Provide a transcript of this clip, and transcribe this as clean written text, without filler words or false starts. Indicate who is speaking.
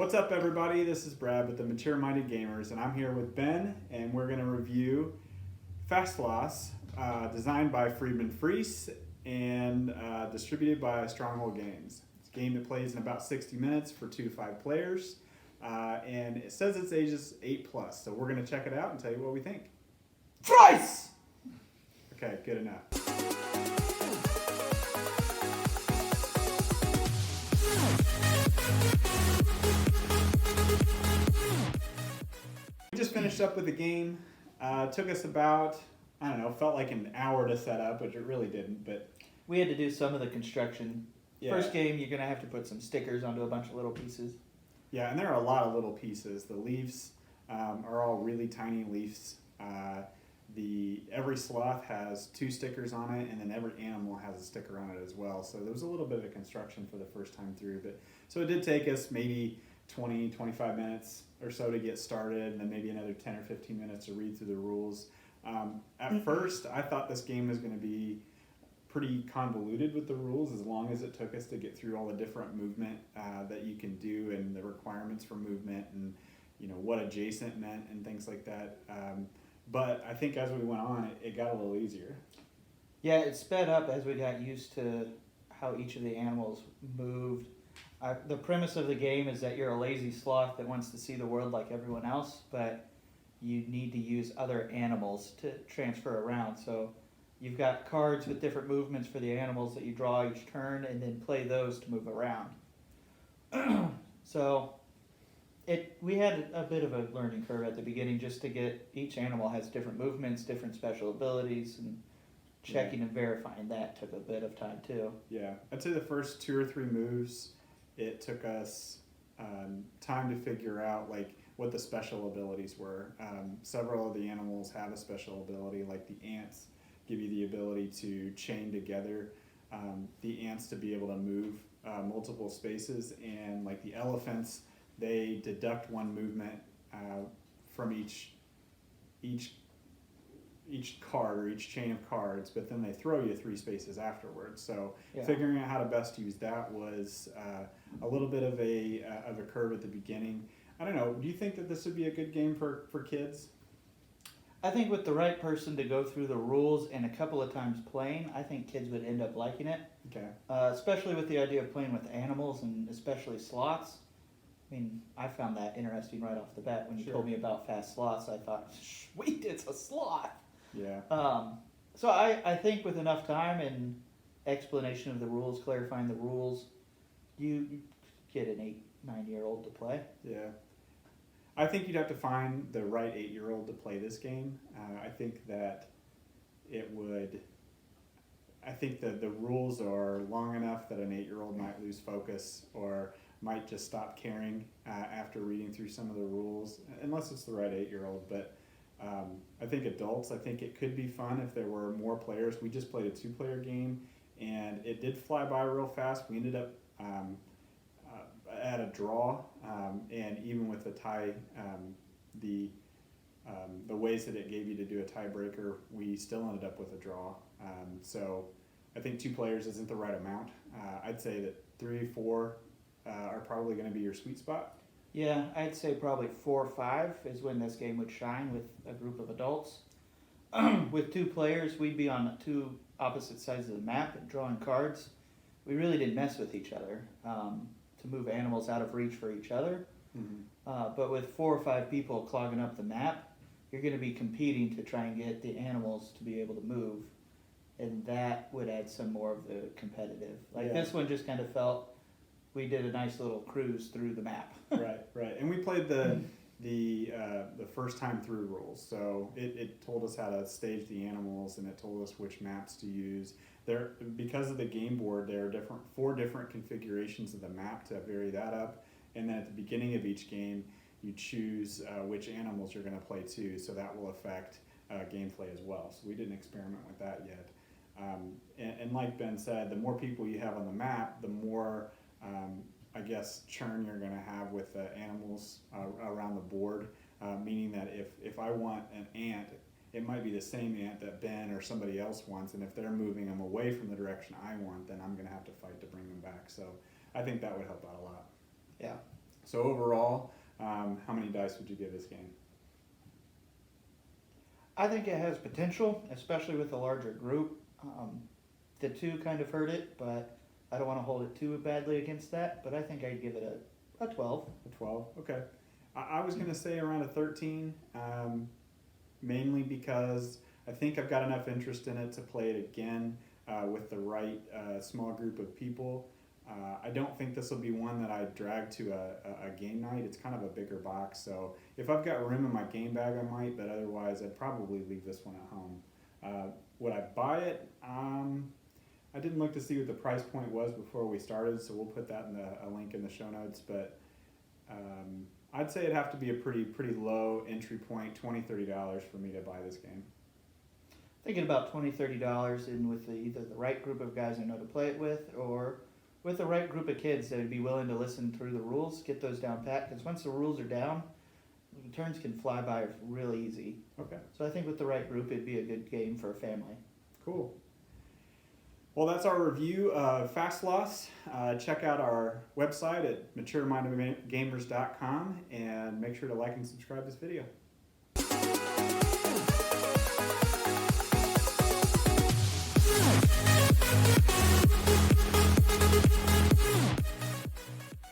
Speaker 1: What's up, everybody? This is Brad with the Mature Minded Gamers, and I'm here with Ben, and we're going to review Sloths, designed by Friedemann Friese and distributed by Stronghold Games. It's a game that plays in about 60 minutes for 2 to 5 players, and it says it's ages 8+, so we're going to check it out and tell you what we think.
Speaker 2: Friese!
Speaker 1: Okay, good enough. We just finished up with the game. Took us about, felt like an hour to set up, which it really didn't, but
Speaker 2: We had to do some of the construction.
Speaker 1: yeah.
Speaker 2: First game, you're going to have to put some stickers onto a bunch of little pieces.
Speaker 1: Yeah, and there are a lot of little pieces. The leaves are all really tiny leaves. Every sloth has 2 stickers on it, and then every animal has a sticker on it as well. So there was a little bit of construction for the first time through, but so it did take us maybe 20, 25 minutes or so to get started, and then maybe another 10 or 15 minutes to read through the rules. At first, I thought this game was going to be pretty convoluted with the rules, as long as it took us to get through all the different movement that you can do and the requirements for movement and what adjacent meant and things like that. But I think as we went on, it got a little easier.
Speaker 2: Yeah, it sped up as we got used to how each of the animals moved. The premise of the game is that you're a lazy sloth that wants to see the world like everyone else, but you need to use other animals to transfer around. So you've got cards with different movements for the animals that you draw each turn, and then play those to move around. So we had a bit of a learning curve at the beginning, just to get each animal has different movements, different special abilities, and checking and verifying that took a bit of time too.
Speaker 1: Yeah, I'd say the first 2 or 3 moves, it took us time to figure out what the special abilities were. Several of the animals have a special ability, like the ants give you the ability to chain together the ants to be able to move multiple spaces, and like the elephants, they deduct 1 movement from each card or each chain of cards, but then they throw you 3 spaces afterwards. So figuring out how to best use that was a little bit of a curve at the beginning. I don't know. Do you think that this would be a good game for kids?
Speaker 2: I think with the right person to go through the rules and a couple of times playing, I think kids would end up liking it.
Speaker 1: Okay.
Speaker 2: Especially with the idea of playing with animals, and especially sloths. I mean, I found that interesting right off the bat. When you told me about fast sloths, I thought, sweet, it's a sloth.
Speaker 1: Yeah.
Speaker 2: So I think with enough time and explanation of the rules, clarifying the rules, you get an 8, 9-year-old to play.
Speaker 1: Yeah. I think you'd have to find the right 8-year-old to play this game. I think that I think that the rules are long enough that an 8-year-old might lose focus or might just stop caring after reading through some of the rules, unless it's the right 8-year-old. But I think adults, I think it could be fun if there were more players. We just played a 2-player game, and it did fly by real fast. We ended up at a draw, and even with the tie, the ways that it gave you to do a tiebreaker, we still ended up with a draw. So I think 2 players isn't the right amount. I'd say that 3, 4 are probably going to be your sweet spot.
Speaker 2: Yeah, I'd say probably 4 or 5 is when this game would shine with a group of adults. With 2 players, we'd be on 2 opposite sides of the map and drawing cards. We really didn't mess with each other to move animals out of reach for each other. Mm-hmm. But with 4 or 5 people clogging up the map, you're going to be competing to try and get the animals to be able to move, and that would add some more of the competitive. This one just kind of felt we did a nice little cruise through the map.
Speaker 1: Right. And we played the first time through rules, so it told us how to stage the animals, and it told us which maps to use. Because of the game board, there are 4 different configurations of the map to vary that up, and then at the beginning of each game, you choose which animals you're going to play too, so that will affect gameplay as well. So we didn't experiment with that yet. And like Ben said, the more people you have on the map, the more churn you're going to have with the animals around the board, meaning that if I want an ant, it might be the same ant that Ben or somebody else wants, and if they're moving them away from the direction I want, then I'm going to have to fight to bring them back. So I think that would help out a lot.
Speaker 2: Yeah.
Speaker 1: So overall, how many dice would you give this game?
Speaker 2: I think it has potential, especially with a larger group. The 2 kind of hurt it, but I don't want to hold it too badly against that. But I think I'd give it a 12.
Speaker 1: A 12? Okay. I was going to say around a 13, mainly because I think I've got enough interest in it to play it again with the right small group of people. I don't think this will be one that I drag to a game night. It's kind of a bigger box, so if I've got room in my game bag, I might, but otherwise I'd probably leave this one at home. Would I buy it? I didn't look to see what the price point was before we started, so we'll put that in a link in the show notes, but I'd say it'd have to be a pretty low entry point, $20-$30 for me to buy this game.
Speaker 2: Thinking about $20-$30 in with either the right group of guys I know to play it with, or with the right group of kids that would be willing to listen through the rules, get those down pat. Because once the rules are down, the turns can fly by real easy.
Speaker 1: Okay.
Speaker 2: So I think with the right group, it'd be a good game for a family.
Speaker 1: Cool. Well, that's our review of Fast Sloths. Check out our website at maturemindedgamers.com and make sure to like and subscribe this video.